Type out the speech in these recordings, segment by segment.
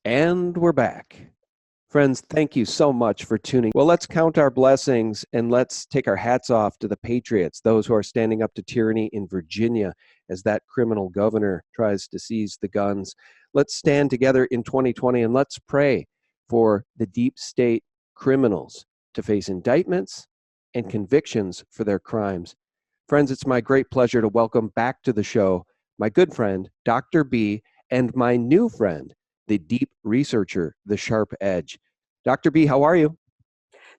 And we're back. Friends, thank you so much for tuning. Well, let's count our blessings and let's take our hats off to the patriots, those who are standing up to tyranny in Virginia as that criminal governor tries to seize the guns. Let's stand together in 2020 and let's pray for the deep state criminals to face indictments and convictions for their crimes. Friends, it's my great pleasure to welcome back to the show my good friend, Dr. B, and my new friend, the deep researcher, the sharp edge. Dr. B, how are you?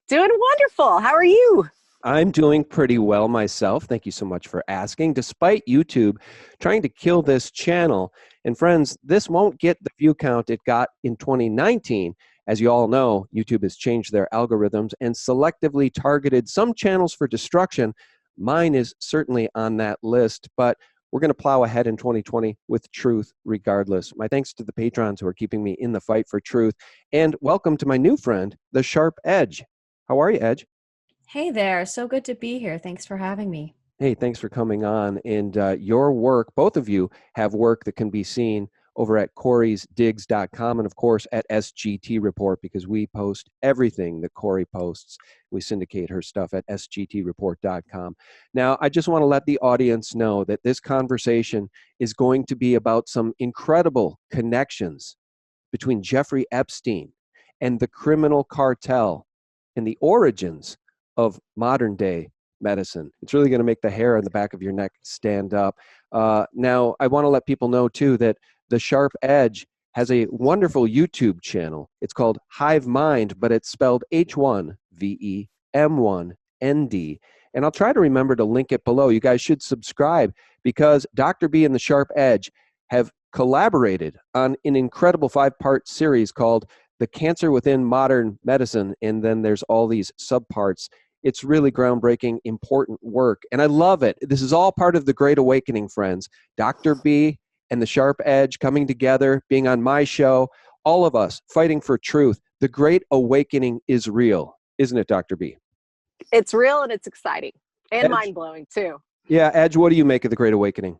Doing wonderful. How are you? I'm doing pretty well myself. Thank you so much for asking. Despite YouTube trying to kill this channel, and friends, this won't get the view count it got in 2019. As you all know, YouTube has changed their algorithms and selectively targeted some channels for destruction. Mine is certainly on that list, but we're going to plow ahead in 2020 with truth regardless. My thanks to the patrons who are keeping me in the fight for truth. And welcome to my new friend, the Sharp Edge. How are you, Edge? Hey there. So good to be here. Thanks for having me. Hey, thanks for coming on. And your work, both of you have work that can be seen over at corysdigs.com and, of course, at SGT Report, because we post everything that Corey posts. We syndicate her stuff at sgtreport.com. Now, I just want to let the audience know that this conversation is going to be about some incredible connections between Jeffrey Epstein and the criminal cartel and the origins of modern day medicine. It's really going to make the hair on the back of your neck stand up. Now, I want to let people know, too, that the Sharp Edge has a wonderful YouTube channel. It's called Hive Mind, but it's spelled H1VEM1ND. And I'll try to remember to link it below. You guys should subscribe because Dr. B and the Sharp Edge have collaborated on an incredible 5-part series called The Cancer Within Modern Medicine. And then there's all these subparts. It's really groundbreaking, important work. And I love it. This is all part of the Great Awakening, friends. Dr. B and the Sharp Edge coming together, being on my show, all of us fighting for truth. The Great Awakening is real, isn't it, Dr. B? It's real and it's exciting and Edge, mind-blowing too. yeah, Edge, what do you make of the Great Awakening?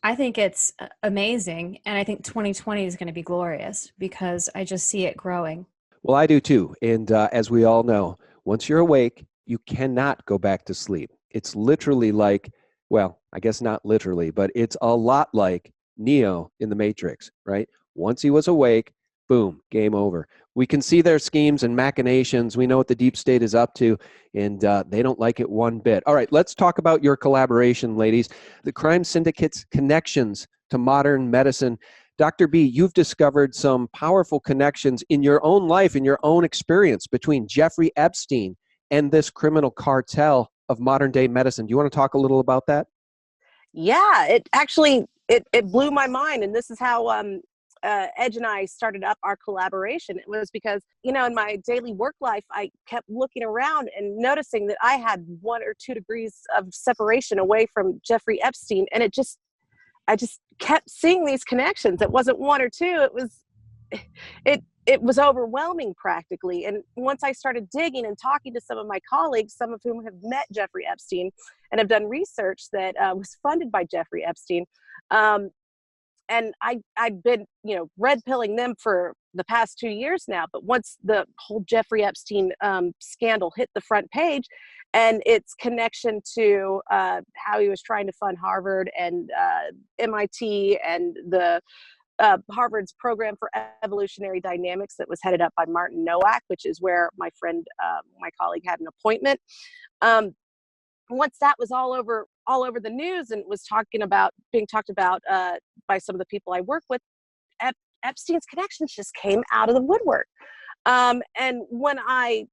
I think it's amazing. And I think 2020 is going to be glorious because I just see it growing. Well, I do too. And as we all know, once you're awake, you cannot go back to sleep. It's literally like, well, I guess not literally, but it's a lot like Neo in the Matrix, right? Once he was awake, boom, game over. We can see their schemes and machinations. We know what the deep state is up to, and they don't like it one bit. All right, let's talk about your collaboration, ladies. The crime syndicate's connections to modern medicine. Dr. B, you've discovered some powerful connections in your own life, in your own experience between Jeffrey Epstein and this criminal cartel of modern day medicine. Do you want to talk a little about that? Yeah, it actually, it blew my mind. And this is how Edge and I started up our collaboration. It was because, in my daily work life, I kept looking around and noticing that I had 1 or 2 degrees of separation away from Jeffrey Epstein. And I just kept seeing these connections. It wasn't 1 or 2. It was overwhelming practically. And once I started digging and talking to some of my colleagues, some of whom have met Jeffrey Epstein and have done research that was funded by Jeffrey Epstein, and I'd been, red pilling them for the past 2 years now. But once the whole Jeffrey Epstein scandal hit the front page, and its connection to how he was trying to fund Harvard and MIT and the Harvard's program for evolutionary dynamics that was headed up by Martin Nowak, which is where my friend, my colleague, had an appointment. Once that was all over the news and was being talked about by some of the people I work with, Epstein's connections just came out of the woodwork. And when I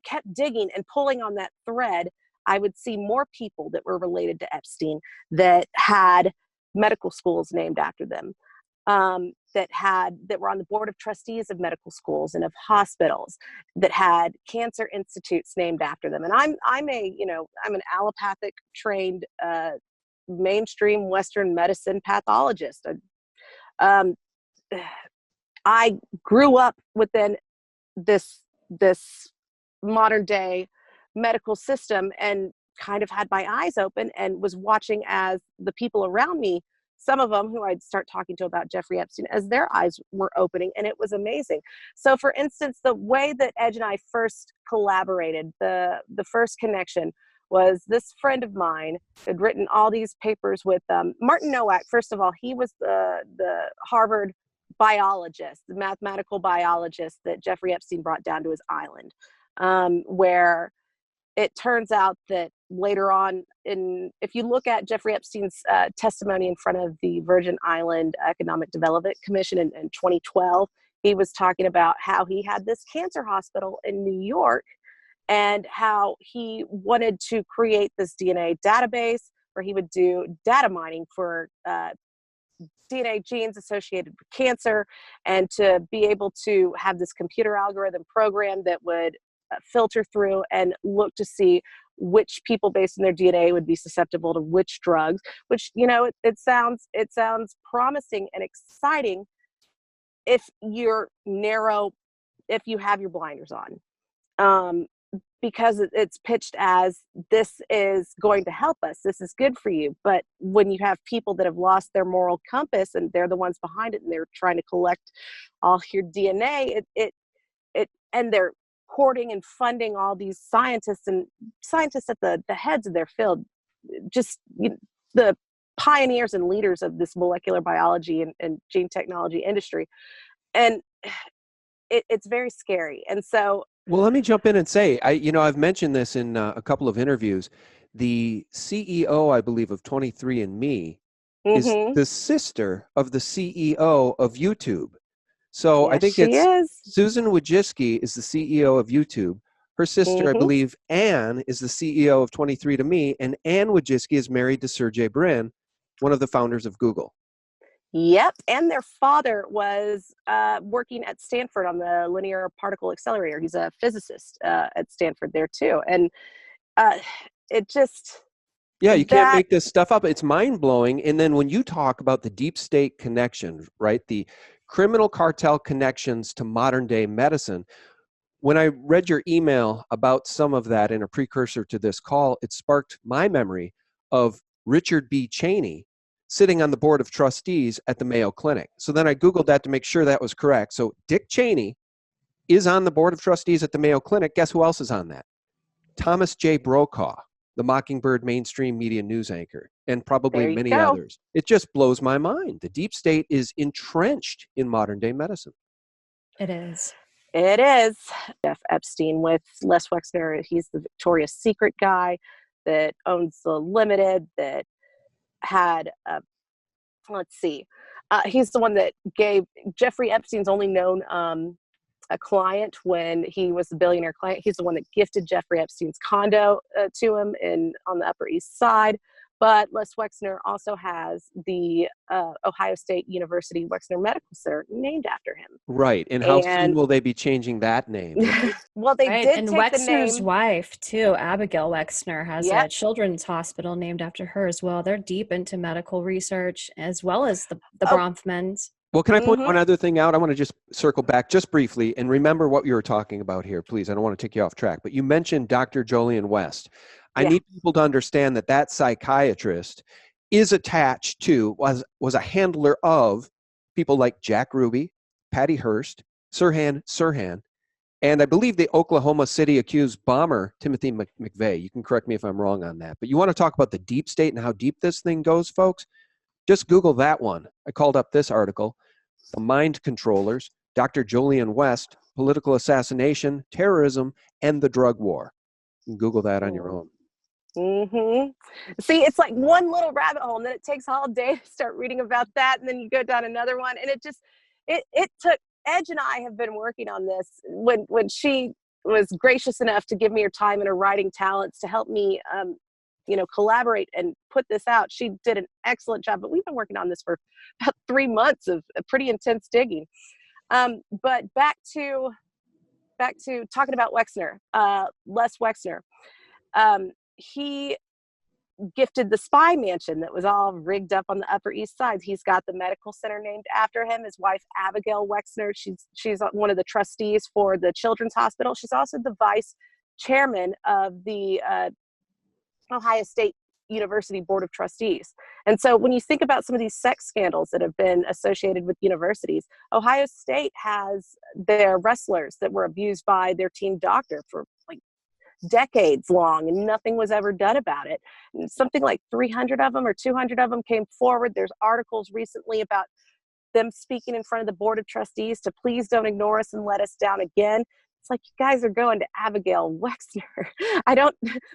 kept digging and pulling on that thread, I would see more people that were related to Epstein that had medical schools named after them. That were on the board of trustees of medical schools and of hospitals, that had cancer institutes named after them. And I'm an allopathic trained mainstream Western medicine pathologist. I grew up within this modern day medical system and kind of had my eyes open and was watching as the people around me some of them who I'd start talking to about Jeffrey Epstein as their eyes were opening, and it was amazing. So for instance, the way that Edge and I first collaborated, the first connection was this friend of mine had written all these papers with Martin Nowak. First of all, he was the Harvard biologist, the mathematical biologist that Jeffrey Epstein brought down to his island, where it turns out that later on, if you look at Jeffrey Epstein's testimony in front of the Virgin Island Economic Development Commission in 2012, he was talking about how he had this cancer hospital in New York and how he wanted to create this DNA database where he would do data mining for DNA genes associated with cancer, and to be able to have this computer algorithm program that would filter through and look to see which people based on their DNA would be susceptible to which drugs, which, you know, it sounds promising and exciting if you're narrow, if you have your blinders on. Because it's pitched as, this is going to help us, this is good for you. But when you have people that have lost their moral compass and they're the ones behind it and they're trying to collect all your DNA, and they're courting and funding all these scientists at the heads of their field, just the pioneers and leaders of this molecular biology and gene technology industry. And it's very scary. And so, well, let me jump in and say, I've mentioned this in a couple of interviews. The CEO, I believe, of 23andMe is the sister of the CEO of YouTube. So yes, I think she is. Susan Wojcicki is the CEO of YouTube. Her sister, I believe, Anne, is the CEO of 23andMe, and Anne Wojcicki is married to Sergey Brin, one of the founders of Google. Yep, and their father was working at Stanford on the linear particle accelerator. He's a physicist at Stanford there too, and it just you can't make this stuff up. It's mind blowing. And then when you talk about the deep state connection, right, the criminal cartel connections to modern day medicine. When I read your email about some of that in a precursor to this call, it sparked my memory of Richard B. Cheney sitting on the board of trustees at the Mayo Clinic. So then I Googled that to make sure that was correct. So Dick Cheney is on the board of trustees at the Mayo Clinic. Guess who else is on that? Thomas J. Brokaw, the Mockingbird mainstream media news anchor, and probably many others. It just blows my mind. The deep state is entrenched in modern day medicine. It is. It is. Jeff Epstein with Les Wexner. He's the Victoria's Secret guy that owns the Limited, that had, he's the one that gave Jeffrey Epstein's only known a client when he was the billionaire client. He's the one that gifted Jeffrey Epstein's condo to him on the Upper East Side. But Les Wexner also has the Ohio State University Wexner Medical Center named after him. Right. And how soon will they be changing that name? Right? Well, they did and take Wexner's the name. wife, too, Abigail Wexner, has a children's hospital named after her as well. They're deep into medical research, as well as the Bronfmans. Well, can I point one other thing out? I want to just circle back just briefly and remember what you were talking about here, please. I don't want to take you off track, but you mentioned Dr. Jolyon West. I need people to understand that psychiatrist is attached to, was a handler of people like Jack Ruby, Patty Hearst, Sirhan, and I believe the Oklahoma City accused bomber, Timothy McVeigh. You can correct me if I'm wrong on that. But you want to talk about the deep state and how deep this thing goes, folks? Just Google that one. I called up this article, The Mind Controllers, Dr. Jolyon West, Political Assassination, Terrorism, and the Drug War. You can Google that on your own. See, it's like one little rabbit hole, and then it takes all day to start reading about that, and then you go down another one, and it took. Edge and I have been working on this when she was gracious enough to give me her time and her writing talents to help me, collaborate and put this out. She did an excellent job, but we've been working on this for about 3 months of pretty intense digging. But back to talking about Wexner, Les Wexner. He gifted the spy mansion that was all rigged up on the Upper East Side. He's got the medical center named after him. His wife, Abigail Wexner, she's one of the trustees for the Children's Hospital. She's also the vice chairman of the Ohio State university board of trustees. And so when you think about some of these sex scandals that have been associated with universities, Ohio State has their wrestlers that were abused by their team doctor for like decades long, and nothing was ever done about it. And something like 300 of them or 200 of them came forward. There's articles recently about them speaking in front of the board of trustees to please don't ignore us and let us down again. It's like, you guys are going to Abigail Wexner.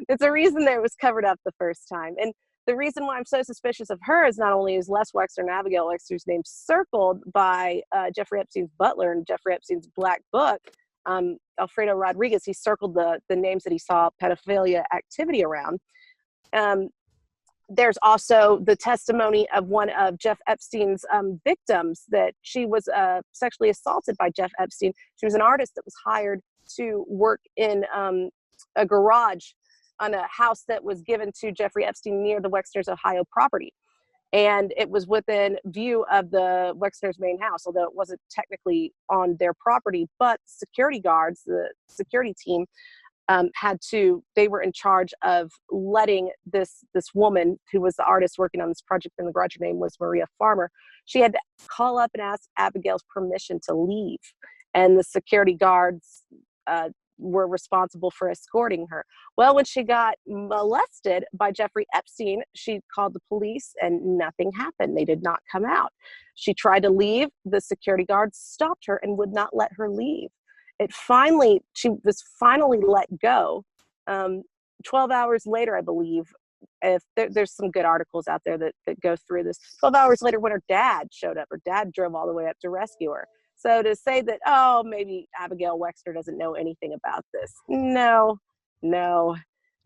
It's a reason that it was covered up the first time. And the reason why I'm so suspicious of her is not only is Les Wexner and Abigail Wexner's name circled by Jeffrey Epstein's butler in Jeffrey Epstein's black book, Alfredo Rodriguez, he circled the names that he saw pedophilia activity around. There's also the testimony of one of Jeff Epstein's victims, that she was sexually assaulted by Jeff Epstein. She was an artist that was hired to work in a garage on a house that was given to Jeffrey Epstein near the Wexner's Ohio property. And it was within view of the Wexner's main house, although it wasn't technically on their property. But security guards, the security team, they were in charge of letting this woman who was the artist working on this project in the garage, her name was Maria Farmer. She had to call up and ask Abigail's permission to leave. And the security guards were responsible for escorting her. Well, when she got molested by Jeffrey Epstein, she called the police and nothing happened. They did not come out. She tried to leave. The security guards stopped her and would not let her leave. She was finally let go. 12 hours later, I believe, if there's some good articles out there that go through this. 12 hours later, when her dad showed up, her dad drove all the way up to rescue her. So to say that, oh, maybe Abigail Wexner doesn't know anything about this. No.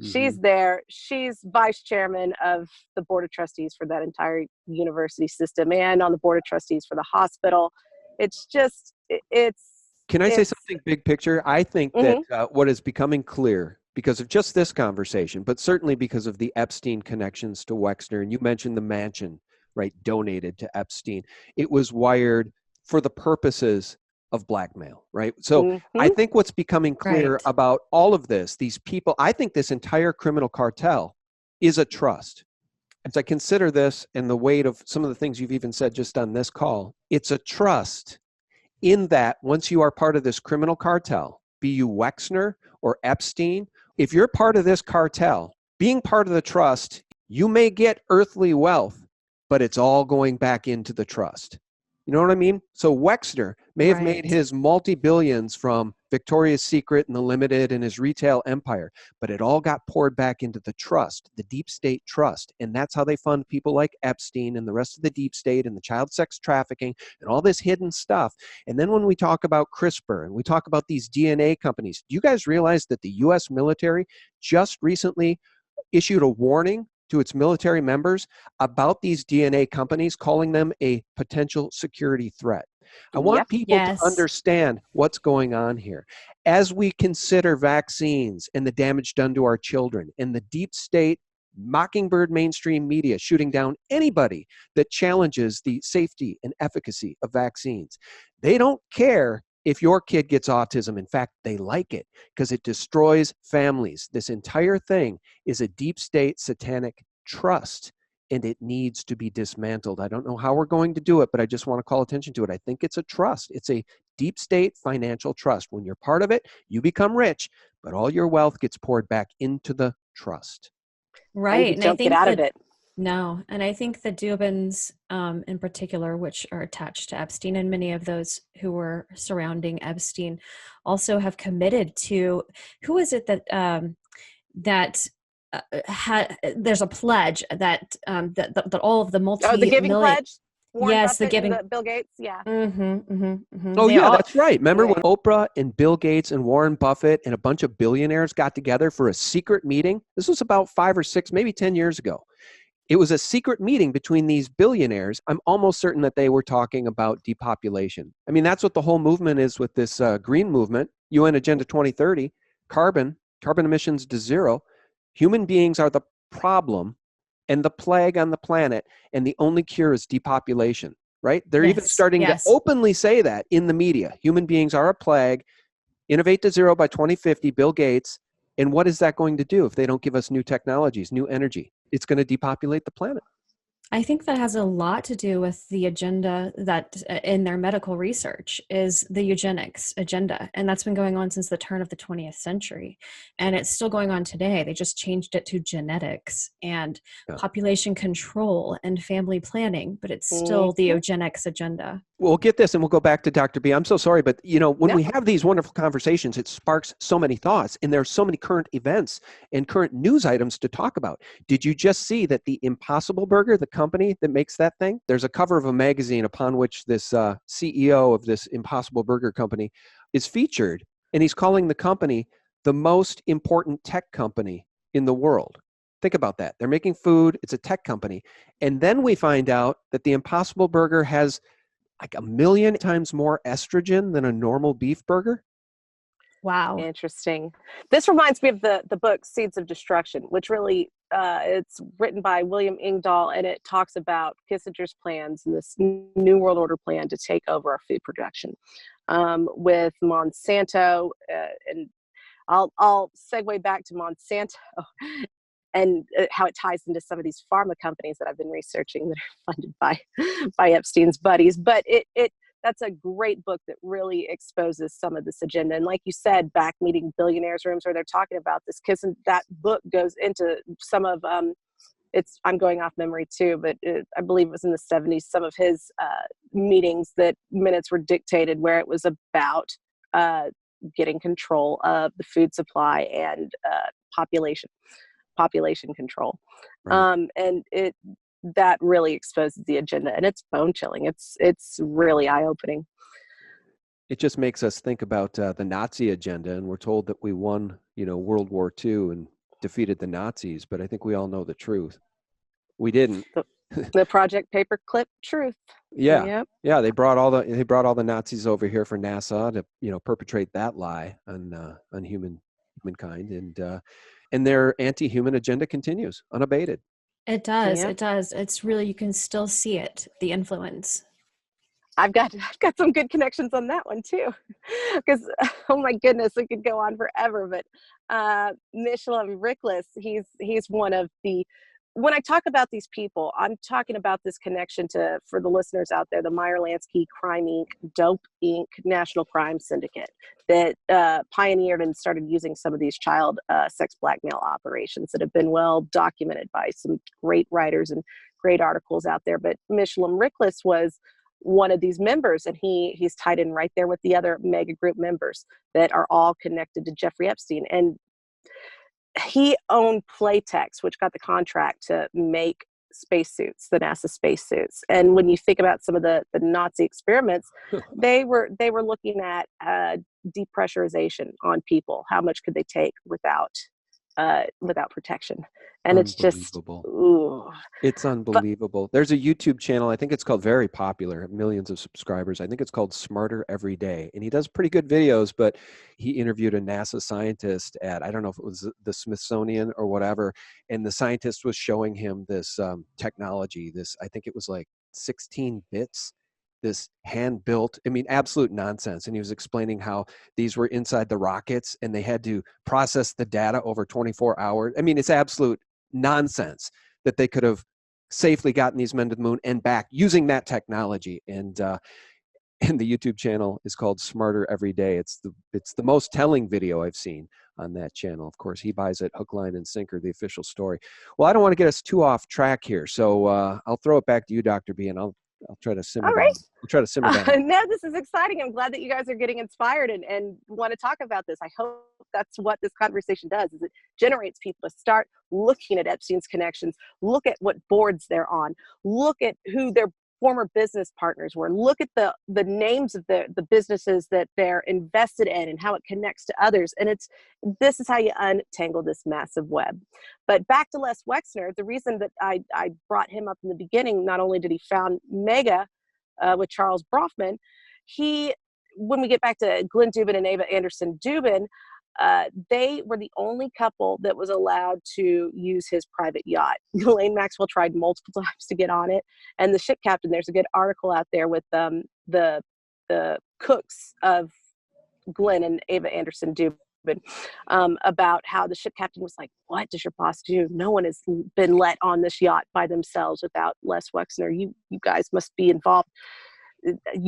She's there. She's vice chairman of the board of trustees for that entire university system and on the board of trustees for the hospital. It's just, Can I say something big picture? I think that what is becoming clear because of just this conversation, but certainly because of the Epstein connections to Wexner, and you mentioned the mansion, right, donated to Epstein. It was wired for the purposes of blackmail, right? So I think what's becoming clear about all of this, these people, I think this entire criminal cartel is a trust. As I consider this and the weight of some of the things you've even said just on this call, it's a trust in that once you are part of this criminal cartel, be you Wexner or Epstein, if you're part of this cartel, being part of the trust, you may get earthly wealth, but it's all going back into the trust. You know what I mean? So Wexner may have made his multi-billions from Victoria's Secret and The Limited and his retail empire, but it all got poured back into the trust, the deep state trust. And that's how they fund people like Epstein and the rest of the deep state and the child sex trafficking and all this hidden stuff. And then when we talk about CRISPR and we talk about these DNA companies, do you guys realize that the US military just recently issued a warning to its military members about these DNA companies, calling them a potential security threat? I want people to understand what's going on here. As we consider vaccines and the damage done to our children and the deep state mockingbird mainstream media shooting down anybody that challenges the safety and efficacy of vaccines, they don't care if your kid gets autism. In fact, they like it because it destroys families. This entire thing is a deep state satanic trust, and it needs to be dismantled. I don't know how we're going to do it, but I just want to call attention to it. I think it's a trust. It's a deep state financial trust. When you're part of it, you become rich, but all your wealth gets poured back into the trust. Right. And don't get out of it. No. And I think the Dubins in particular, which are attached to Epstein, and many of those who were surrounding Epstein also have committed to, who is it that, there's a pledge that all of the the giving pledge? Warren Yes, Buffett, the giving. Bill Gates, yeah. Oh, yeah, that's right. Remember when Oprah and Bill Gates and Warren Buffett and a bunch of billionaires got together for a secret meeting? This was about 5 or 6, maybe 10 years ago. It was a secret meeting between these billionaires. I'm almost certain that they were talking about depopulation. I mean, that's what the whole movement is with this green movement, UN Agenda 2030, carbon emissions to zero. Human beings are the problem and the plague on the planet, and the only cure is depopulation, right? They're even starting to openly say that in the media. Human beings are a plague, innovate to zero by 2050, Bill Gates. And what is that going to do if they don't give us new technologies, new energy? it's going to depopulate the planet. I think that has a lot to do with the agenda that in their medical research is the eugenics agenda. And that's been going on since the turn of the 20th century. And it's still going on today. They just changed it to genetics and population control and family planning, but it's still the eugenics agenda. We'll get this and we'll go back to Dr. B. I'm so sorry, but when we have these wonderful conversations, it sparks so many thoughts, and there's so many current events and current news items to talk about. Did you just see that the Impossible Burger, the company that makes that thing, there's a cover of a magazine upon which this CEO of this Impossible Burger company is featured, and he's calling the company the most important tech company in the world. Think about that. They're making food. It's a tech company. And then we find out that the Impossible Burger has like 1 million times more estrogen than a normal beef burger. Wow. Interesting. This reminds me of the book Seeds of Destruction, which really, it's written by William Engdahl, and it talks about Kissinger's plans and this New World Order plan to take over our food production with Monsanto. And I'll segue back to Monsanto and how it ties into some of these pharma companies that I've been researching that are funded by Epstein's buddies. But that's a great book that really exposes some of this agenda. And like you said, back meeting billionaires rooms where they're talking about this, that book goes into some of, I'm going off memory too, but I believe it was in the 70s, some of his meetings that minutes were dictated where it was about getting control of the food supply and population control. Right. And that really exposes the agenda, and it's bone chilling. It's really eye opening. It just makes us think about the Nazi agenda, and we're told that we won, World War II and defeated the Nazis, but I think we all know the truth. We didn't. The Project Paperclip truth. Yeah. Yep. Yeah. They brought all the Nazis over here for NASA to, perpetrate that lie on humankind, and their anti-human agenda continues unabated. It does. Yep. It does. It's really, you can still see it, the influence. I've got some good connections on that one too, because oh my goodness, we could go on forever. But Michelin Rickless, he's one of the. When I talk about these people, I'm talking about this connection for the listeners out there, the Meyer Lansky Crime Inc., Dope Inc., National Crime Syndicate that pioneered and started using some of these child sex blackmail operations that have been well documented by some great writers and great articles out there. But Michelin Rickless was one of these members, and he's tied in right there with the other mega group members that are all connected to Jeffrey Epstein. And he owned Playtex, which got the contract to make spacesuits, the NASA spacesuits. And when you think about some of the Nazi experiments, they were looking at depressurization on people. How much could they take without protection? And it's just, ooh. It's unbelievable. There's a YouTube channel, I think it's called, very popular, millions of subscribers. I think it's called Smarter Every Day. And he does pretty good videos, but he interviewed a NASA scientist at, I don't know if it was the Smithsonian or whatever. And the scientist was showing him this technology, I think it was like 16 bits, this hand-built, absolute nonsense. And he was explaining how these were inside the rockets and they had to process the data over 24 hours. It's absolute nonsense that they could have safely gotten these men to the moon and back using that technology. And the YouTube channel is called Smarter Every Day. It's the most telling video I've seen on that channel. Of course, he buys it hook, line, and sinker, the official story. Well, I don't want to get us too off track here, so I'll throw it back to you, Dr. B, and I'll try to simmer down. I'll try to simmer down. No, this is exciting. I'm glad that you guys are getting inspired and want to talk about this. I hope that's what this conversation does, is it generates people to start looking at Epstein's connections, look at what boards they're on, look at who their former business partners were, look at the names of the businesses that they're invested in and how it connects to others. And this is how you untangle this massive web. But back to Les Wexner, the reason that I brought him up in the beginning, not only did he found Mega with Charles Brofman, when we get back to Glenn Dubin and Ava Anderson Dubin, they were the only couple that was allowed to use his private yacht. Ghislaine Maxwell tried multiple times to get on it, and the ship captain, there's a good article out there with the cooks of Glenn and Ava Anderson Dubin about how the ship captain was like, "What does your boss do? No one has been let on this yacht by themselves without Les Wexner. You guys must be involved.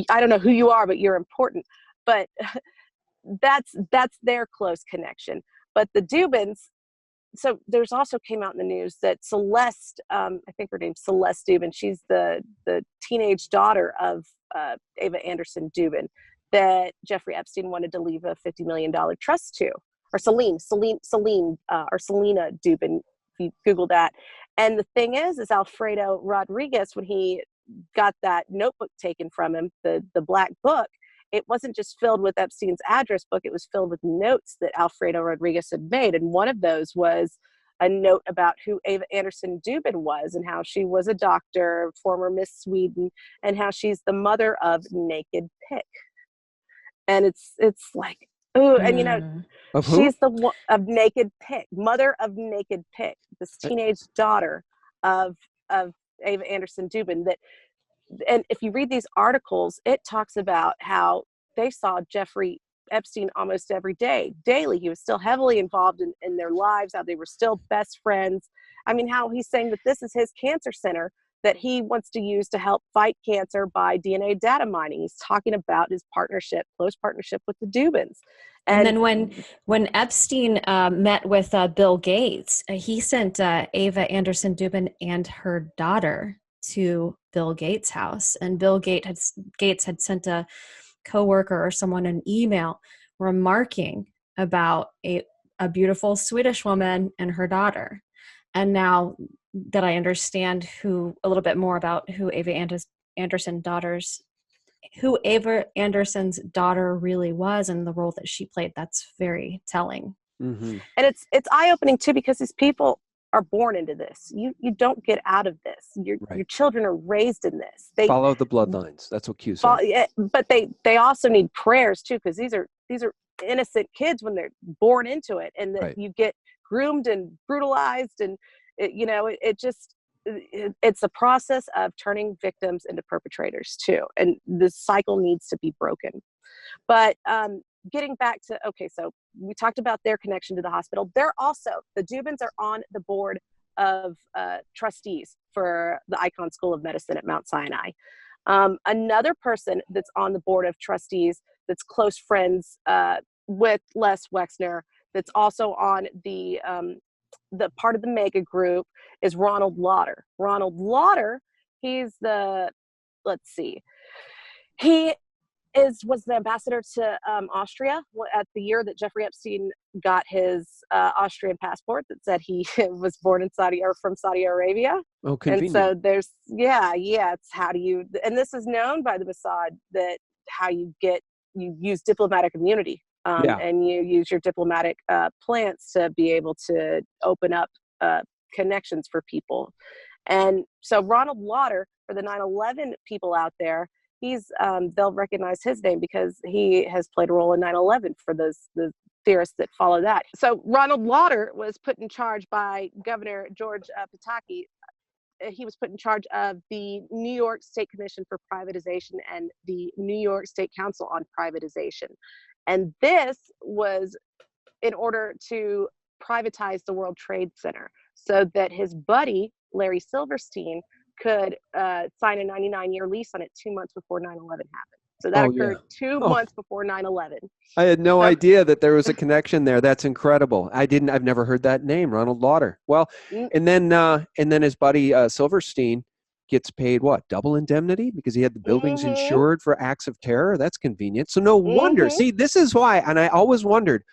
I don't know who you are, but you're important." But that's their close connection. But the Dubins, so there's also came out in the news that Celeste, I think her name's Celeste Dubin, she's the teenage daughter of Ava Anderson Dubin that Jeffrey Epstein wanted to leave a $50 million trust to, or Selena Dubin, if you Google that. And the thing is Alfredo Rodriguez, when he got that notebook taken from him, the black book, it wasn't just filled with Epstein's address book, it was filled with notes that Alfredo Rodriguez had made. And one of those was a note about who Ava Anderson Dubin was and how she was a doctor, former Miss Sweden, and how she's the mother of Naked Pick. And it's like, ooh, and you know, of who? She's the one of Naked Pick, mother of Naked Pick, this teenage daughter of Ava Anderson Dubin. That, and if you read these articles, it talks about how they saw Jeffrey Epstein almost every day, daily. He was still heavily involved in their lives, how they were still best friends. I mean, how he's saying that this is his cancer center that he wants to use to help fight cancer by DNA data mining. He's talking about his partnership, close partnership with the Dubins. And then when Epstein met with Bill Gates, he sent Ava Anderson Dubin and her daughter to Bill Gates' house. And Bill Gates had sent a coworker or someone an email remarking about a beautiful Swedish woman and her daughter. And now that I understand a little bit more about who Ava Anderson's daughter really was and the role that she played, that's very telling. Mm-hmm. And it's eye-opening too, because these people are born into this. You don't get out of this. Your children are raised in this. They follow the bloodlines. That's what Q said. But they also need prayers too, because these are innocent kids when they're born into it, and that you get groomed and brutalized, and it's a process of turning victims into perpetrators too, and the cycle needs to be broken. But getting back to, so we talked about their connection to the hospital. They're also, the Dubins are on the board of trustees for the Icahn School of Medicine at Mount Sinai. Another person that's on the board of trustees that's close friends with Les Wexner, that's also on the part of the mega group, is Ronald Lauder. Ronald Lauder, he's he was the ambassador to Austria at the year that Jeffrey Epstein got his Austrian passport that said he was born in from Saudi Arabia. Oh, convenient. And so there's, it's how do you, and this is known by the Mossad, that how you use diplomatic immunity and you use your diplomatic plants to be able to open up connections for people. And so Ronald Lauder, for the 9/11 people out there, he's they'll recognize his name because he has played a role in 9/11 for the theorists that follow that. So Ronald Lauder was put in charge by Governor George Pataki. He was put in charge of the New York State Commission for Privatization and the New York State Council on Privatization. And this was in order to privatize the World Trade Center so that his buddy, Larry Silverstein, could sign a 99-year lease on it 2 months before 9/11 happened. So that occurred 2 months before 9/11. I had no idea that there was a connection there. That's incredible. I've never heard that name, Ronald Lauder. Well, and then his buddy Silverstein gets paid double indemnity because he had the buildings insured for acts of terror. That's convenient. So no wonder. See, this is why, and I always wondered,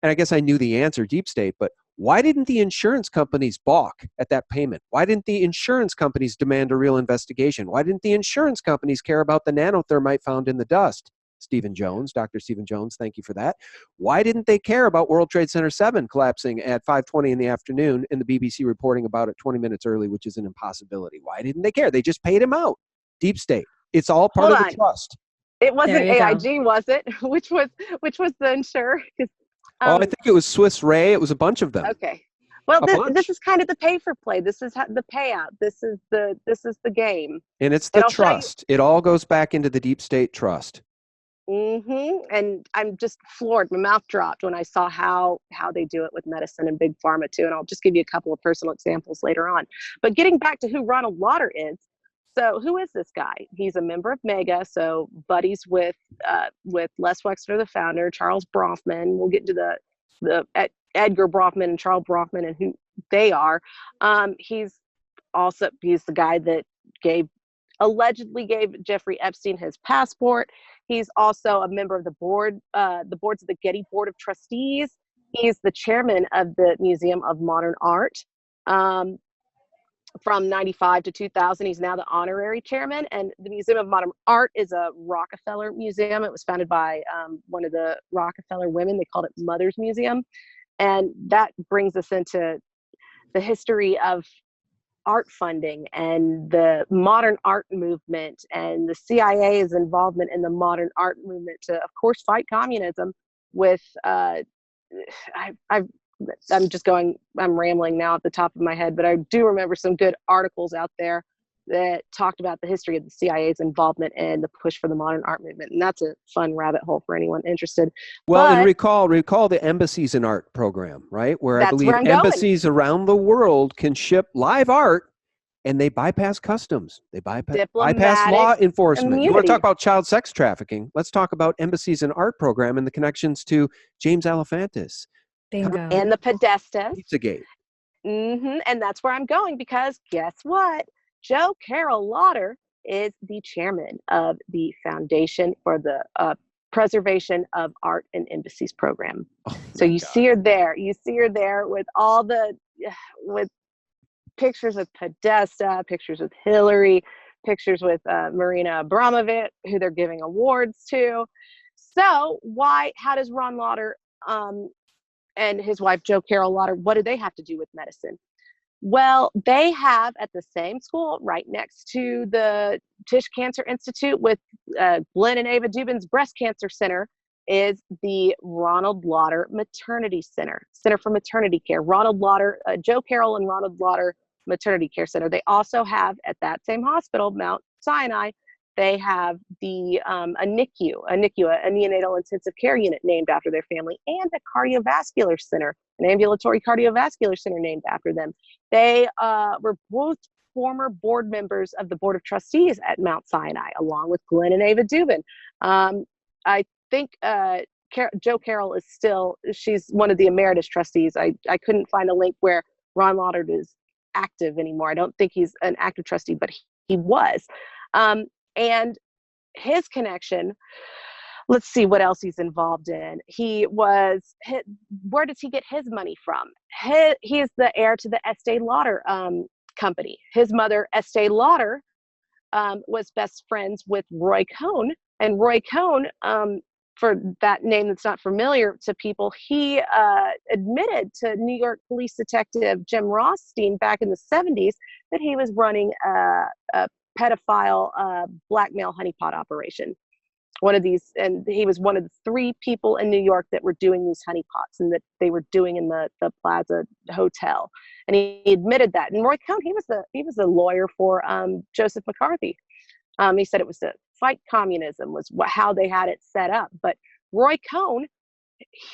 and I guess I knew the answer, deep state, but why didn't the insurance companies balk at that payment? Why didn't the insurance companies demand a real investigation? Why didn't the insurance companies care about the nanothermite found in the dust? Dr. Stephen Jones, thank you for that. Why didn't they care about World Trade Center 7 collapsing at 5:20 in the afternoon and the BBC reporting about it 20 minutes early, which is an impossibility? Why didn't they care? They just paid him out. Deep state. It's all part of the trust. It wasn't AIG, was it? Which was the insurer? I think it was Swiss Re. It was a bunch of them. Okay. Well, this is kind of the pay for play. This is the payout. This is the game. And it's the trust. It all goes back into the deep state trust. And I'm just floored. My mouth dropped when I saw how they do it with medicine and big pharma too. And I'll just give you a couple of personal examples later on. But getting back to who Ronald Lauder is. So who is this guy? He's a member of MEGA, so buddies with Les Wexner, the founder, Charles Bronfman. We'll get into the Edgar Bronfman and Charles Bronfman and who they are. He's the guy that allegedly gave Jeffrey Epstein his passport. He's also a member of the boards of the Getty Board of Trustees. He's the chairman of the Museum of Modern Art. From 95 to 2000, he's now the honorary chairman. And the Museum of Modern Art is a Rockefeller museum. It was founded by one of the Rockefeller women. They called it Mother's Museum. And that brings us into the history of art funding and the modern art movement and the CIA's involvement in the modern art movement to, of course, fight communism with, I'm rambling now at the top of my head, but I do remember some good articles out there that talked about the history of the CIA's involvement in the push for the modern art movement. And that's a fun rabbit hole for anyone interested. Well, and recall the Embassies in Art program, right? Where I believe embassies around the world can ship live art and they bypass customs. They bypass law enforcement. Immunity. You want to talk about child sex trafficking? Let's talk about Embassies in Art program and the connections to James Alefantis. Bingo. And the Podestas. Pizzagate. And that's where I'm going, because guess what? Joe Carroll Lauder is the chairman of the Foundation for the Preservation of Art and Embassies program. So you see her there. You see her there with with pictures with Podesta, pictures with Hillary, pictures with Marina Abramovic, who they're giving awards to. So how does Ron Lauder and his wife, Jo Carroll Lauder, what do they have to do with medicine? Well, they have at the same school right next to the Tisch Cancer Institute with Glenn and Ava Dubin's Breast Cancer Center is the Ronald Lauder Maternity Center for Maternity Care. Ronald Lauder, Jo Carroll and Ronald Lauder Maternity Care Center. They also have at that same hospital, Mount Sinai, they have the a NICU, a neonatal intensive care unit named after their family, and a cardiovascular center, an ambulatory cardiovascular center named after them. They were both former board members of the Board of Trustees at Mount Sinai, along with Glenn and Ava Dubin. I think Jo Carroll she's one of the emeritus trustees. I couldn't find a link where Ron Lauder is active anymore. I don't think he's an active trustee, but he was. And his connection, let's see what else he's involved in. Where does he get his money from? He is the heir to the Estee Lauder company. His mother, Estee Lauder, was best friends with Roy Cohn. And Roy Cohn, for that name that's not familiar to people, he admitted to New York police detective Jim Rothstein back in the 70s that he was running a pedophile blackmail honeypot operation. One of these, and he was one of the 3 people in New York that were doing these honeypots, and that they were doing in the Plaza Hotel. And he admitted that. And Roy Cohn, he was a lawyer for Joseph McCarthy. He said it was to fight communism was how they had it set up. But Roy Cohn,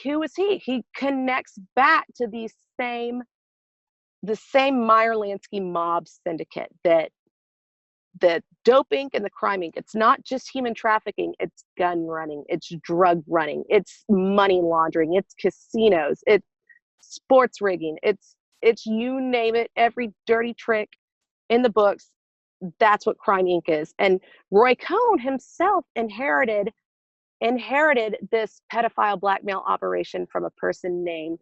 who is he? He connects back to the same Meyer Lansky mob syndicate that the dope inc and the crime inc. It's not just human trafficking, it's gun running, it's drug running, it's money laundering, it's casinos, it's sports rigging, it's you name it, every dirty trick in the books. That's what crime inc is. And Roy Cohn himself inherited this pedophile blackmail operation from a person named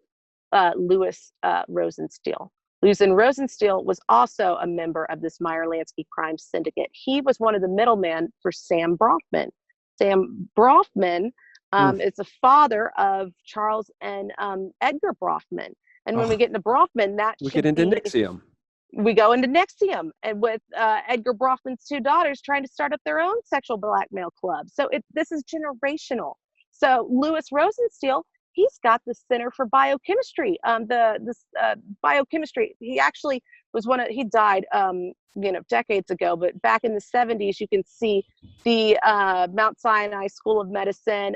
Louis Rosenstiel. Louis Rosenstiel was also a member of this Meyer Lansky crime syndicate. He was one of the middlemen for Sam Bronfman. Sam Bronfman is the father of Charles and Edgar Bronfman. And when we get into Bronfman, we get into NXIVM. We go into NXIVM, and with Edgar Bronfman's 2 daughters trying to start up their own sexual blackmail club. So this is generational. So Louis Rosenstiel, he's got the Center for Biochemistry. Biochemistry. He actually was he died, decades ago, but back in the 70s, you can see the Mount Sinai School of Medicine,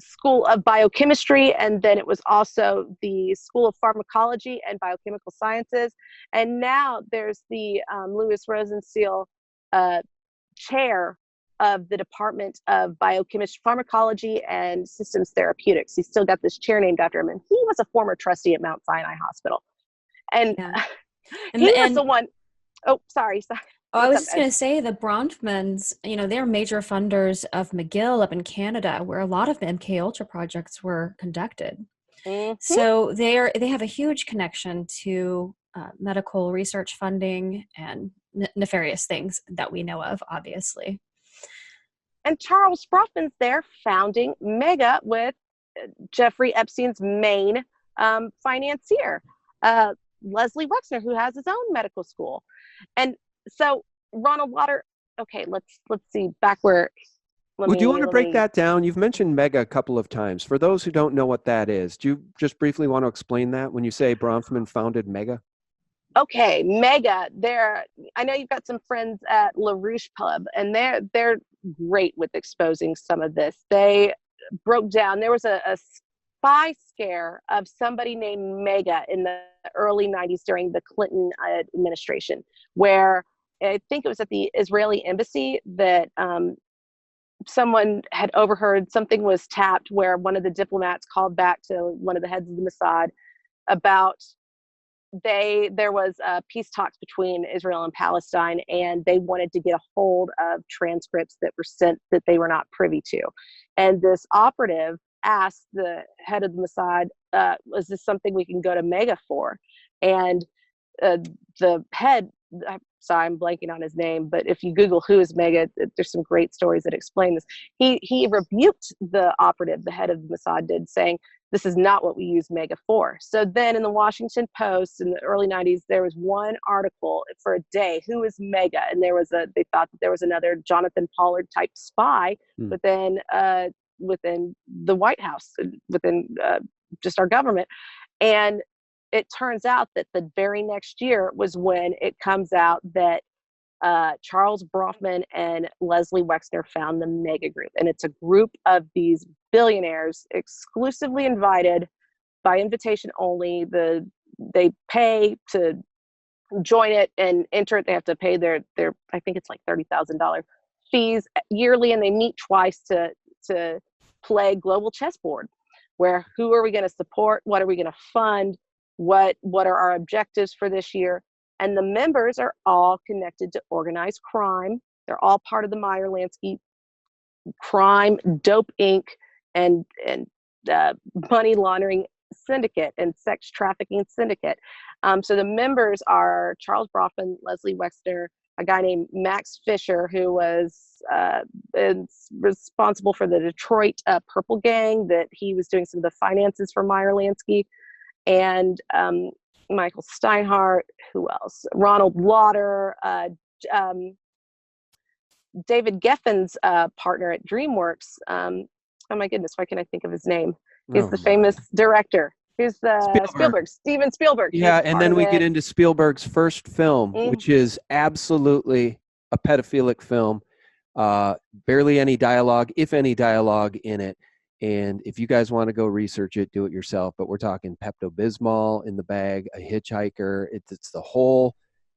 School of Biochemistry, and then it was also the School of Pharmacology and Biochemical Sciences. And now there's the Louis Rosenstiel chair of the Department of Biochemistry, Pharmacology, and Systems Therapeutics. He's still got this chair named after him, and he was a former trustee at Mount Sinai Hospital. And, Yeah. he was the one. Oh, sorry. Oh, I was just going to say the Bronfmans, they're major funders of McGill up in Canada, where a lot of the MK Ultra projects were conducted. Mm-hmm. So they have a huge connection to medical research funding and nefarious things that we know of, obviously. And Charles Bronfman's there founding Mega with Jeffrey Epstein's main financier, Leslie Wexner, who has his own medical school. And so Ronald Lauder, okay, let's see back where. Do you want to break that down? You've mentioned Mega a couple of times. For those who don't know what that is, do you just briefly want to explain that when you say Bronfman founded Mega? Okay, Mega. I know you've got some friends at LaRouche Pub, and they're great with exposing some of this. They broke down. There was a spy scare of somebody named Mega in the early 90s during the Clinton administration, where I think it was at the Israeli embassy that someone had overheard something was tapped, where one of the diplomats called back to one of the heads of the Mossad about there was peace talks between Israel and Palestine, and they wanted to get a hold of transcripts that were sent that they were not privy to. And this operative asked the head of the Mossad, is this something we can go to Mega for? And the head, sorry, I'm blanking on his name, but if you Google who is Mega, there's some great stories that explain this. He rebuked the operative, the head of the Mossad did, saying, this is not what we use Mega for. So then in the Washington Post in the early 90s, there was one article for a day, who is Mega? And they thought that there was another Jonathan Pollard type spy within the White House, within just our government. And it turns out that the very next year was when it comes out that Charles Bronfman and Leslie Wexner found the Mega Group. And it's a group of these billionaires exclusively invited by invitation only. They pay to join it and enter it. They have to pay their I think it's like $30,000 fees yearly, and they meet twice to play global chessboard, where who are we going to support? What are we going to fund? What are our objectives for this year? And the members are all connected to organized crime. They're all part of the Meyer-Lansky crime, dope Inc., and money laundering syndicate and sex trafficking syndicate. So the members are Charles Bronfman, Leslie Wexner, a guy named Max Fisher, who was responsible for the Detroit Purple Gang, that he was doing some of the finances for Meyer-Lansky, and Michael Steinhardt, who else? Ronald Lauder, David Geffen's partner at DreamWorks. Oh my goodness, why can't I think of his name? He's the famous director. He's Spielberg, Steven Spielberg. Yeah, and then we get into Spielberg's first film, which is absolutely a pedophilic film. Barely any dialogue, if any dialogue in it. And if you guys want to go research it, do it yourself. But we're talking Pepto-Bismol in the bag, a hitchhiker.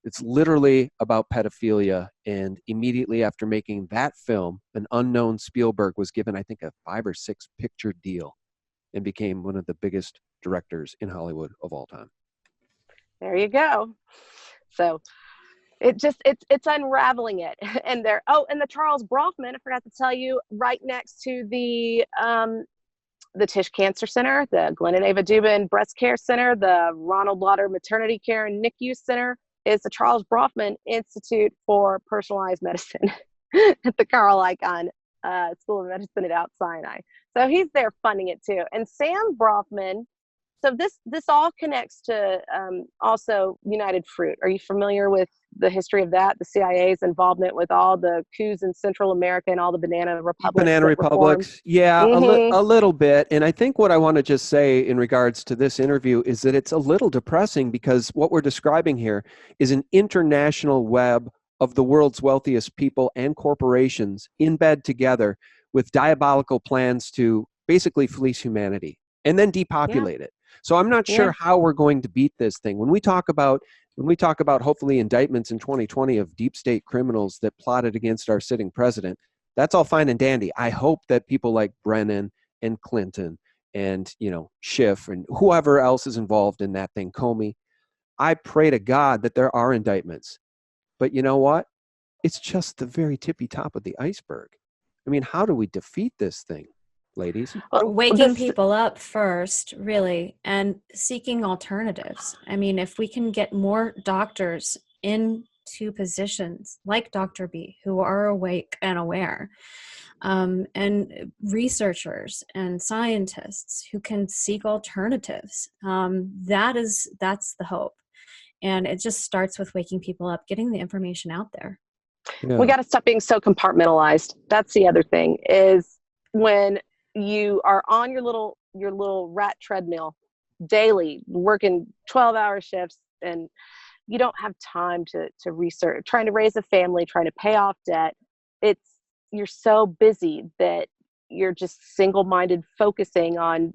It's literally about pedophilia. And immediately after making that film, an unknown Spielberg was given, I think, a 5 or 6 picture deal and became one of the biggest directors in Hollywood of all time. There you go. So it's unraveling it. And and the Charles Bronfman, I forgot to tell you, right next to the Tisch Cancer Center, the Glenn and Ava Dubin Breast Care Center, the Ronald Lauder Maternity Care and NICU Center, is the Charles Bronfman Institute for Personalized Medicine at the Carl Icahn School of Medicine at Mount Sinai. So he's there funding it too. And Sam Bronfman So this all connects to also United Fruit. Are you familiar with the history of that? The CIA's involvement with all the coups in Central America and all the banana republics Banana that were formed? republics. Yeah, Mm-hmm. a little bit. And I think what I want to just say in regards to this interview is that it's a little depressing because what we're describing here is an international web of the world's wealthiest people and corporations in bed together with diabolical plans to basically fleece humanity and then Yeah, depopulate it. So I'm not yeah. sure how we're going to beat this thing. When we talk about hopefully indictments in 2020 of deep state criminals that plotted against our sitting president, that's all fine and dandy. I hope that people like Brennan and Clinton and, Schiff and whoever else is involved in that thing, Comey, I pray to God that there are indictments. But you know what? It's just the very tippy top of the iceberg. I mean, how do we defeat this thing, ladies? Well, Waking this people up first, really, and seeking alternatives. I mean, if we can get more doctors into positions like Dr. B, who are awake and aware, and researchers and scientists who can seek alternatives, that's the hope. And it just starts with waking people up, getting the information out there. we Yeah. got to stop being so compartmentalized. That's the other thing is when you are on your little rat treadmill daily, working 12-hour shifts, and you don't have time to research, trying to raise a family, trying to pay off debt. You're so busy that you're just single-minded focusing on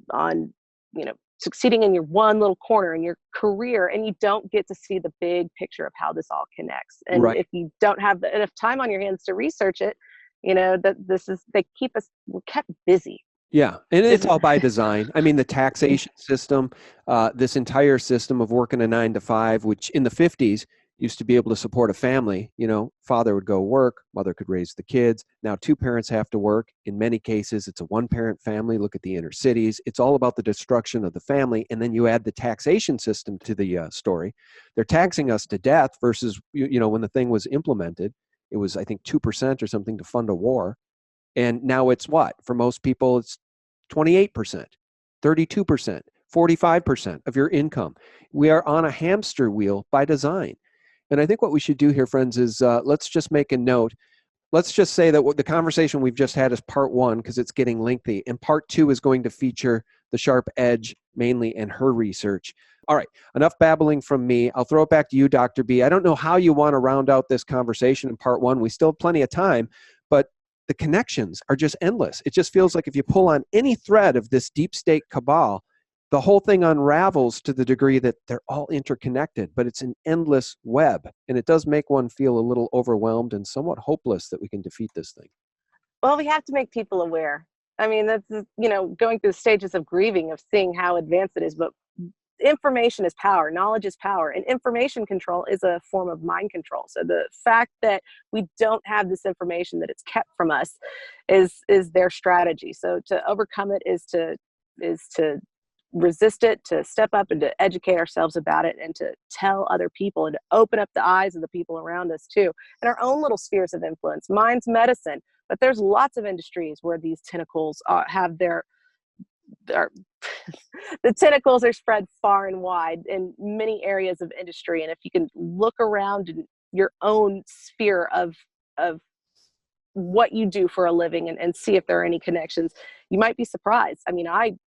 succeeding in your one little corner in your career, and you don't get to see the big picture of how this all connects. And Right. if you don't have enough time on your hands to research it, we're kept busy. Yeah, and it's Is all by design. I mean, the taxation system, this entire system of working a 9 to 5, which in the 50s used to be able to support a family. Father would go work, mother could raise the kids. Now 2 parents have to work. In many cases, it's a 1-parent family. Look at the inner cities. It's all about the destruction of the family. And then you add the taxation system to the story. They're taxing us to death versus, when the thing was implemented, it was, I think, 2% or something to fund a war. And now it's what? For most people, it's 28%, 32%, 45% of your income. We are on a hamster wheel by design. And I think what we should do here, friends, is let's just make a note. Let's just say that what the conversation we've just had is part 1 because it's getting lengthy. And part 2 is going to feature the sharp edge mainly and her research. All right, enough babbling from me. I'll throw it back to you, Dr. B. I don't know how you want to round out this conversation in part 1. We still have plenty of time, but the connections are just endless. It just feels like if you pull on any thread of this deep state cabal, the whole thing unravels to the degree that they're all interconnected, but it's an endless web. And it does make one feel a little overwhelmed and somewhat hopeless that we can defeat this thing. Well, we have to make people aware. I mean, that's going through the stages of grieving, of seeing how advanced it is. But information is power, knowledge is power, and information control is a form of mind control. So the fact that we don't have this information, that it's kept from us, is their strategy. So to overcome it is to resist it, to step up and to educate ourselves about it, and to tell other people, and to open up the eyes of the people around us too, and our own little spheres of influence. Mine's medicine, but there's lots of industries where these tentacles have their the tentacles are spread far and wide in many areas of industry. And if you can look around in your own sphere of what you do for a living, and see if there are any connections, you might be surprised. I mean, I'm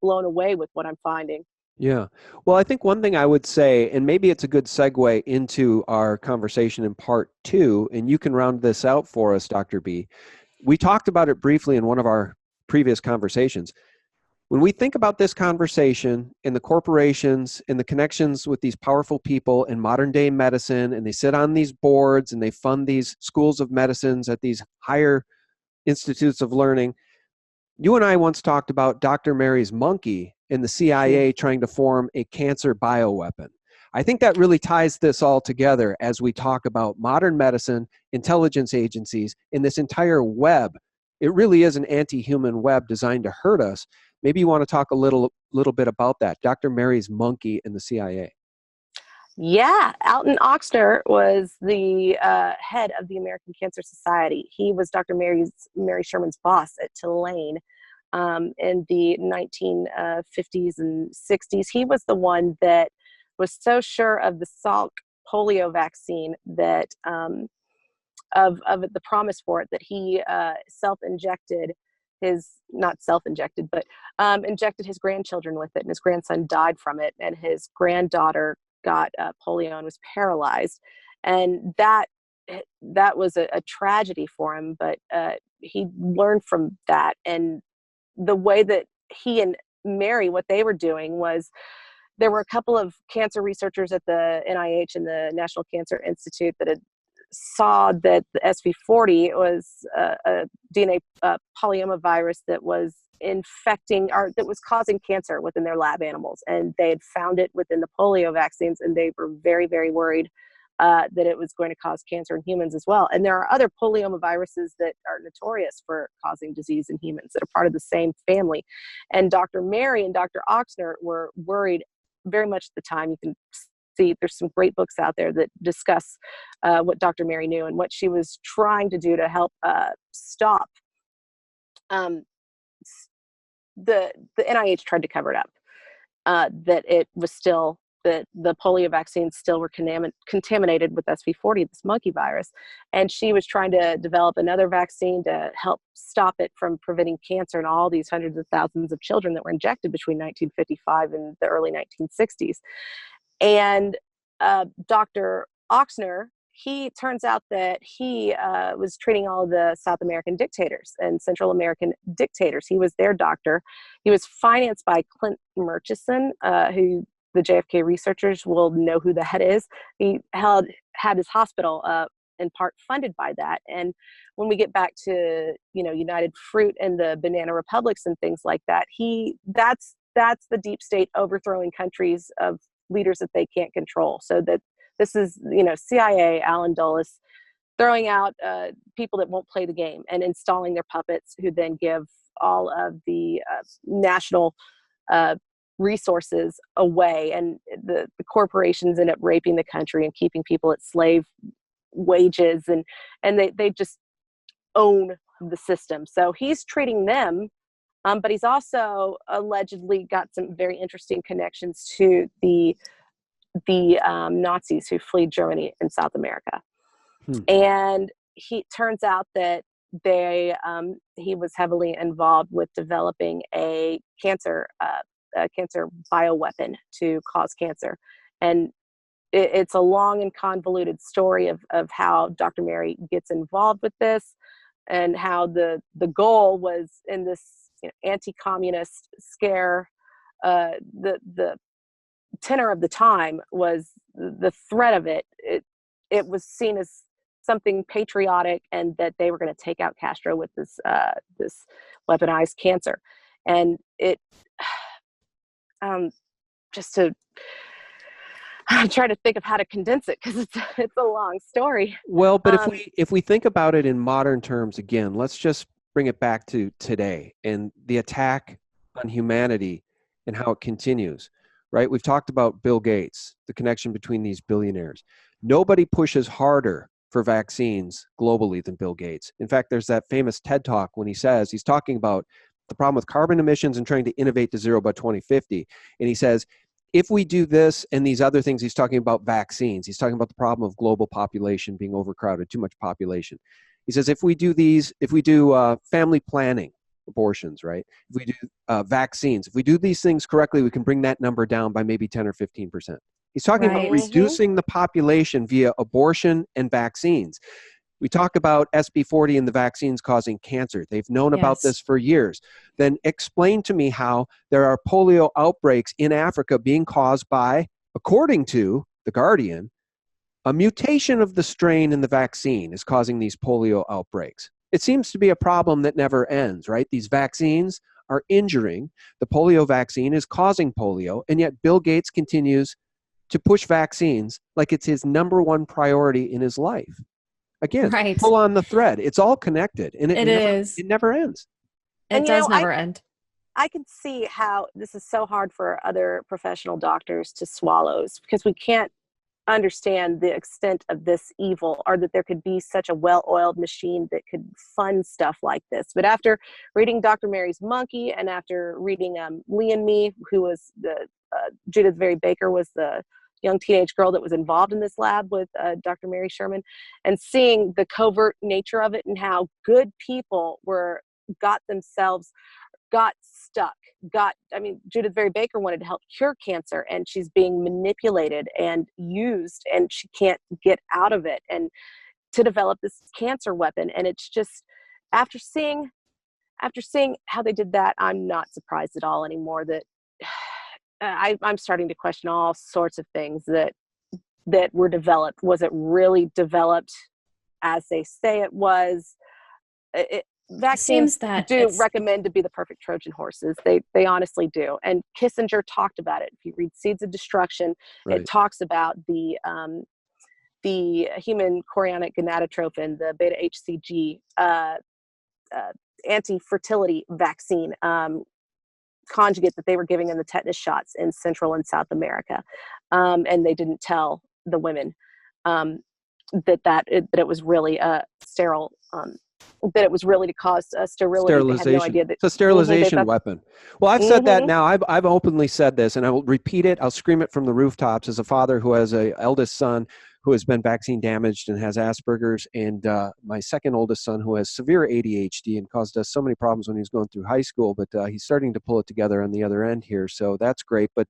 blown away with what I'm finding. Yeah. Well, I think one thing I would say, and maybe it's a good segue into our conversation in part 2, and you can round this out for us, Dr. B. We talked about it briefly in one of our previous conversations. When we think about this conversation and the corporations and the connections with these powerful people in modern day medicine, and they sit on these boards and they fund these schools of medicines at these higher institutes of learning, you and I once talked about Dr. Mary's monkey in the CIA trying to form a cancer bioweapon. I think that really ties this all together as we talk about modern medicine, intelligence agencies, in this entire web. It really is an anti-human web designed to hurt us. Maybe you want to talk a little bit about that. Dr. Mary's monkey in the CIA. Yeah, Alton Ochsner was the head of the American Cancer Society. He was Dr. Mary Sherman's boss at Tulane. in the 1950s and 60s. He was the one that was so sure of the Salk polio vaccine that of the promise for it, that he self-injected not self-injected, but injected his grandchildren with it, and his grandson died from it, and his granddaughter got polio and was paralyzed. And that was a tragedy for him, but he learned from that. And the way that he and Mary, what they were doing was, there were a couple of cancer researchers at the NIH and the National Cancer Institute that had saw that the SV40 was a DNA polyomavirus that was infecting, or that was causing cancer within their lab animals. And they had found it within the polio vaccines, and they were very, very worried that it was going to cause cancer in humans as well. And there are other polyomaviruses that are notorious for causing disease in humans that are part of the same family. And Dr. Mary and Dr. Oxner were worried very much at the time. You can see there's some great books out there that discuss what Dr. Mary knew and what she was trying to do to help stop. The NIH tried to cover it up, that it was still, that the polio vaccines still were contaminated with SV40, this monkey virus. And she was trying to develop another vaccine to help stop it from preventing cancer in all these hundreds of thousands of children that were injected between 1955 and the early 1960s. And Dr. Oxner, he turns out that he was treating all of the South American dictators and Central American dictators. He was their doctor. He was financed by Clint Murchison, who the JFK researchers will know who that is. He had his hospital in part funded by that. And when we get back to, United Fruit and the banana republics and things like that, that's the deep state overthrowing countries of leaders that they can't control. So that this is, CIA, Alan Dulles, throwing out people that won't play the game and installing their puppets, who then give all of the national resources away. And the corporations end up raping the country and keeping people at slave wages. And they just own the system. So he's treating them. But he's also allegedly got some very interesting connections to the Nazis who fled Germany and South America. And he turns out that he was heavily involved with developing a cancer bioweapon to cause cancer. And it's a long and convoluted story of how Dr. Mary gets involved with this, and how the goal was, in this anti-communist scare, the tenor of the time was the threat of it. It was seen as something patriotic, and that they were going to take out Castro with this weaponized cancer. And it just to try to think of how to condense it, because it's a long story. Well, but if we think about it in modern terms again, let's just bring it back to today and the attack on humanity and how it continues, right? We've talked about Bill Gates, the connection between these billionaires. Nobody pushes harder for vaccines globally than Bill Gates. In fact, there's that famous TED Talk when he's talking about the problem with carbon emissions and trying to innovate to zero by 2050. And he says, if we do this and these other things, he's talking about vaccines. He's talking about the problem of global population being overcrowded, too much population. He says, if we do family planning, abortions, right? If we do vaccines, if we do these things correctly, we can bring that number down by maybe 10 or 15%. He's talking about reducing the population via abortion and vaccines. We talk about SB40 and the vaccines causing cancer. They've known about this for years. Then explain to me how there are polio outbreaks in Africa being caused by, according to The Guardian, a mutation of the strain in the vaccine is causing these polio outbreaks. It seems to be a problem that never ends, right? These vaccines are injuring. The polio vaccine is causing polio, and yet Bill Gates continues to push vaccines like it's his number one priority in his life. Again, pull on the thread. It's all connected, and it never ends. It does never end. I can see how this is so hard for other professional doctors to swallow, because we can't understand the extent of this evil, or that there could be such a well-oiled machine that could fund stuff like this. But after reading Dr. Mary's Monkey, and after reading Lee and Me, who was the Judith Very Baker was the young teenage girl that was involved in this lab with Dr. Mary Sherman, and seeing the covert nature of it and how good people got stuck. Judith Very Baker wanted to help cure cancer, and she's being manipulated and used, and she can't get out of it, and to develop this cancer weapon. And it's just, after seeing how they did that, I'm not surprised at all anymore that I'm starting to question all sorts of things that were developed. Was it really developed as they say it was? Vaccines recommend to be the perfect Trojan horses. They honestly do. And Kissinger talked about it. If you read Seeds of Destruction, Right. It talks about the human chorionic gonadotrophin, the beta HCG anti-fertility vaccine conjugate that they were giving in the tetanus shots in Central and South America. And they didn't tell the women that it was really a sterile, that it was really to cause sterility. Sterilization. They had no idea that it's a sterilization weapon. Well, I've said that now. I've openly said this, and I will repeat it. I'll scream it from the rooftops as a father who has an eldest son who has been vaccine damaged and has Asperger's, and my second oldest son who has severe ADHD and caused us so many problems when he was going through high school, but he's starting to pull it together on the other end here, so that's great. But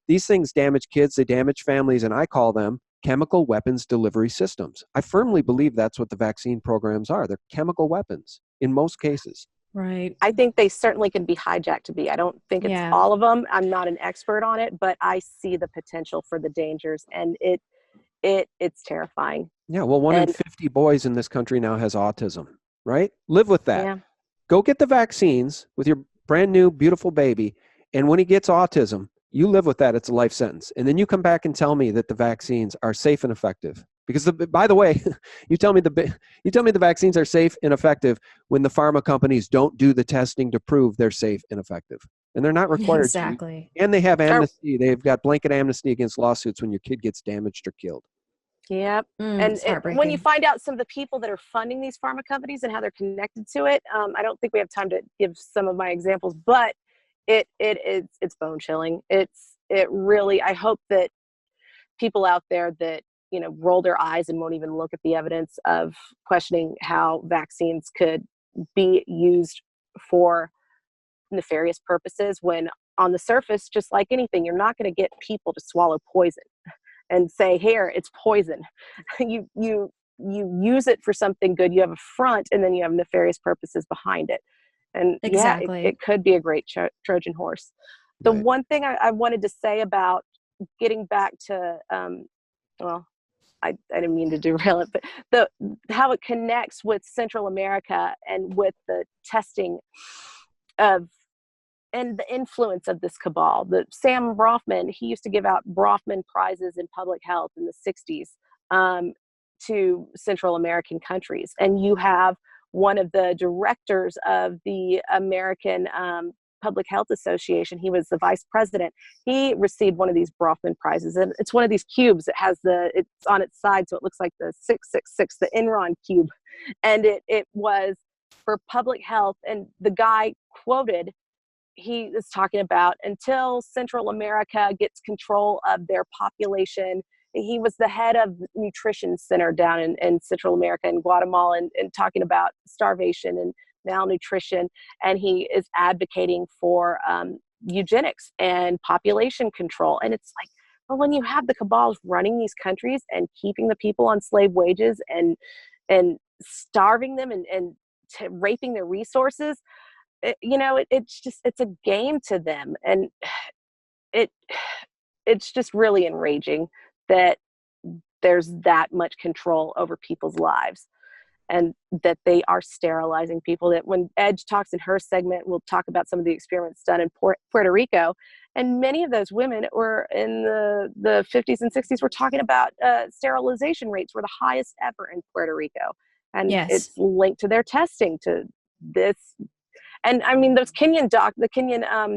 these things damage kids, they damage families, and I call them chemical weapons delivery systems. I firmly believe that's what the vaccine programs are. They're chemical weapons in most cases. Right. I think they certainly can be hijacked to be. I don't think it's all of them. I'm not an expert on it, but I see the potential for the dangers, and it's terrifying. Yeah, well, 1 in 50 boys in this country now has autism, right? Live with that. Yeah. Go get the vaccines with your brand new, beautiful baby, and when he gets autism, you live with that. It's a life sentence. And then you come back and tell me that the vaccines are safe and effective. Because, by the way, you tell me the vaccines are safe and effective when the pharma companies don't do the testing to prove they're safe and effective. And they're not required exactly. to. And they have amnesty. They've got blanket amnesty against lawsuits when your kid gets damaged or killed. Yep. And when you find out some of the people that are funding these pharma companies and how they're connected to it, I don't think we have time to give some of my examples, but it's bone chilling. It really, I hope that people out there that, roll their eyes and won't even look at the evidence of questioning how vaccines could be used for nefarious purposes, when on the surface, just like anything, you're not going to get people to swallow poison and say, here, it's poison. You use it for something good. You have a front, and then you have nefarious purposes behind it. And exactly. it could be a great Trojan horse. The one thing I wanted to say about getting back to, I didn't mean to derail it, but how it connects with Central America and with the testing of and the influence of this cabal. Sam Brofman, he used to give out Brofman prizes in public health in the 60s to Central American countries. And you have one of the directors of the American Public Health Association. He was the vice president. He received one of these Brofman prizes, and it's one of these cubes. It has it's on its side, so it looks like the 666, the Enron cube, and it was for public health. And the guy quoted, he is talking about, until Central America gets control of their population. He was the head of nutrition center down in Central America in Guatemala, and talking about starvation and malnutrition. And he is advocating for eugenics and population control. And it's like, well, when you have the cabals running these countries and keeping the people on slave wages and starving them and raping their resources, it's a game to them. And it's just really enraging that there's that much control over people's lives, and that they are sterilizing people. That when Edge talks in her segment, we'll talk about some of the experiments done in Puerto Rico, and many of those women were in the 50s and 60s. We're talking about sterilization rates were the highest ever in Puerto Rico, and it's linked to their testing, to this. And I mean, the Kenyan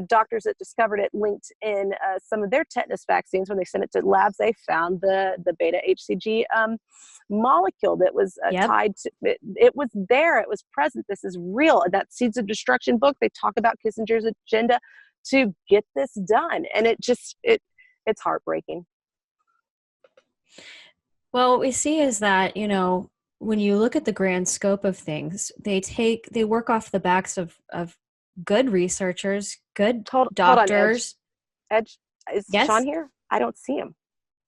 doctors that discovered it linked in some of their tetanus vaccines when they sent it to labs. They found the beta HCG molecule that was tied to it. It was there. It was present. This is real. That Seeds of Destruction book, they talk about Kissinger's agenda to get this done, and it's heartbreaking. Well, what we see is that, when you look at the grand scope of things, they work off the backs of good researchers, good doctors. Hold on, Edge, is Yes? Sean here? I don't see him.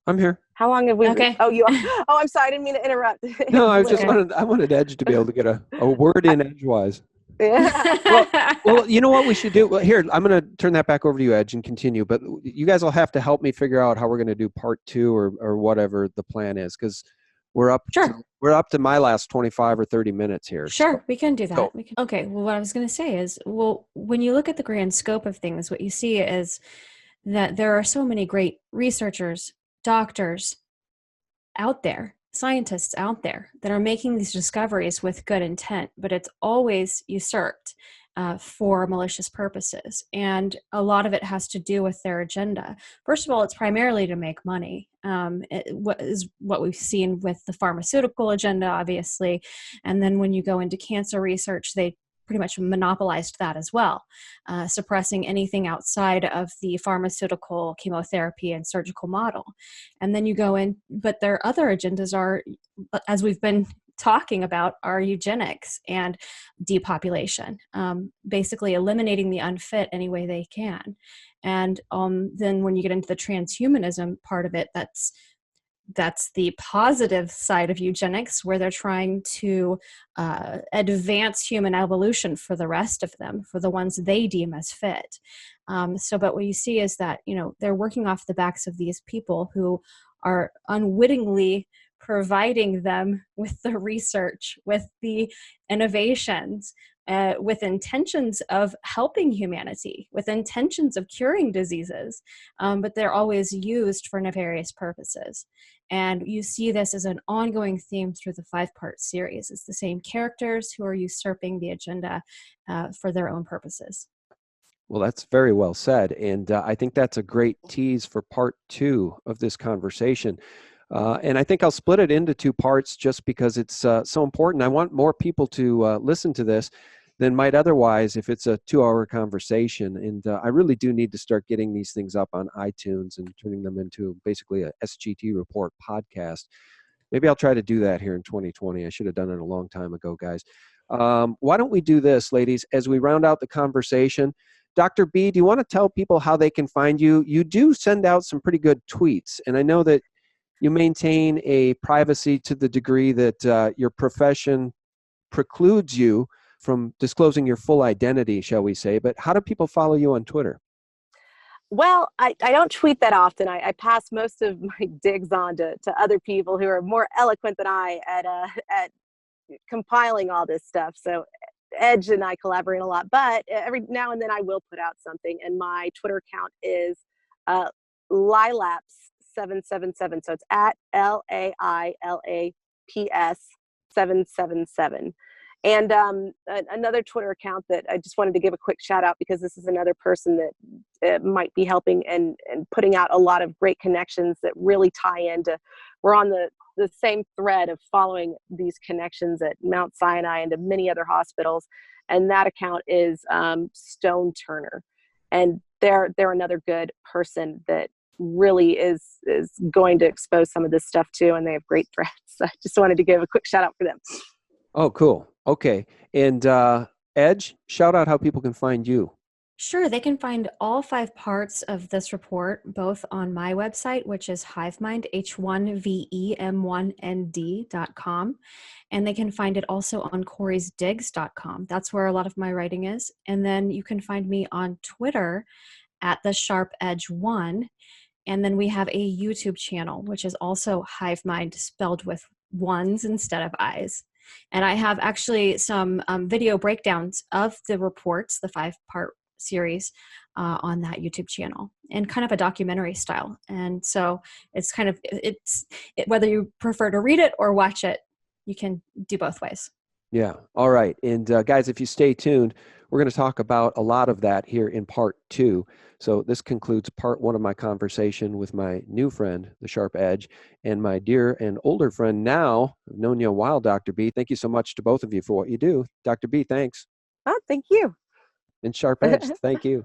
I'm here. How long have we? Okay. Oh, you are. Oh, I'm sorry. I didn't mean to interrupt. No, I Okay. wanted Edge to be able to get a word in edgewise. Yeah. Well, you know what we should do? Well, here, I'm going to turn that back over to you, Edge, and continue. But you guys will have to help me figure out how we're going to do part 2 or whatever the plan is, because we're up to my last 25 or 30 minutes here. Sure, So, we can do that. go. Okay, well, what I was going to say is, when you look at the grand scope of things, what you see is that there are so many great researchers, doctors out there, scientists out there that are making these discoveries with good intent, but it's always usurped for malicious purposes. And a lot of it has to do with their agenda. First of all, it's primarily to make money. What we've seen with the pharmaceutical agenda, obviously. And then when you go into cancer research, they pretty much monopolized that as well, suppressing anything outside of the pharmaceutical, chemotherapy, and surgical model. And then you go in, but their other agendas are, as we've been talking about, are eugenics and depopulation, basically eliminating the unfit any way they can. And then when you get into the transhumanism part of it, that's the positive side of eugenics, where they're trying to advance human evolution for the rest of them, for the ones they deem as fit. But what you see is that, they're working off the backs of these people who are unwittingly providing them with the research, with the innovations, with intentions of helping humanity, with intentions of curing diseases, but they're always used for nefarious purposes. And you see this as an ongoing theme through the 5-part series. It's the same characters who are usurping the agenda for their own purposes. Well, that's very well said. And I think that's a great tease for part 2 of this conversation. And I think I'll split it into 2 parts just because it's so important. I want more people to listen to this than might otherwise if it's a 2-hour conversation. And I really do need to start getting these things up on iTunes and turning them into basically a SGT Report podcast. Maybe I'll try to do that here in 2020. I should have done it a long time ago, guys. Why don't we do this, ladies, as we round out the conversation? Dr. B, do you want to tell people how they can find you? You do send out some pretty good tweets, and I know that you maintain a privacy to the degree that your profession precludes you from disclosing your full identity, shall we say. But how do people follow you on Twitter? Well, I don't tweet that often. I pass most of my digs on to other people who are more eloquent than I at compiling all this stuff. So Edge and I collaborate a lot, but every now and then I will put out something. And my Twitter account is Lilaps777. So it's at LAILAPS 777. And another Twitter account that I just wanted to give a quick shout out, because this is another person that might be helping and putting out a lot of great connections that really tie into, we're on the same thread of following these connections at Mount Sinai and to many other hospitals. And that account is Stone Turner. And they're another good person that really is going to expose some of this stuff too. And they have great threads. So I just wanted to give a quick shout out for them. Oh, cool. Okay. And Edge, shout out how people can find you. Sure, they can find all 5 parts of this report both on my website, which is HiveMind, H1VEM1ND.com. And they can find it also on Corey'sDigs.com. That's where a lot of my writing is. And then you can find me on Twitter at TheSharpEdge1. And then we have a YouTube channel, which is also HiveMind, spelled with ones instead of I's. And I have actually some video breakdowns of the reports, the 5-part series, on that YouTube channel, and kind of a documentary style. And so it's kind of, whether you prefer to read it or watch it, you can do both ways. Yeah. All right. And guys, if you stay tuned, We're going to talk about a lot of that here in part 2. So this concludes part 1 of my conversation with my new friend, the Sharp Edge, and my dear and older friend now. I've known you a while, Dr. B. Thank you so much to both of you for what you do. Dr. B, thanks. Oh, thank you. And Sharp Edge, thank you.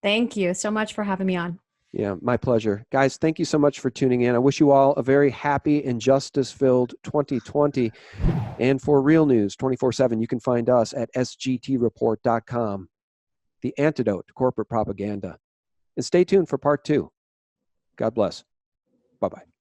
Thank you so much for having me on. Yeah, my pleasure. Guys, thank you so much for tuning in. I wish you all a very happy and justice-filled 2020. And for real news 24/7, you can find us at sgtreport.com, the antidote to corporate propaganda. And stay tuned for part 2. God bless. Bye-bye.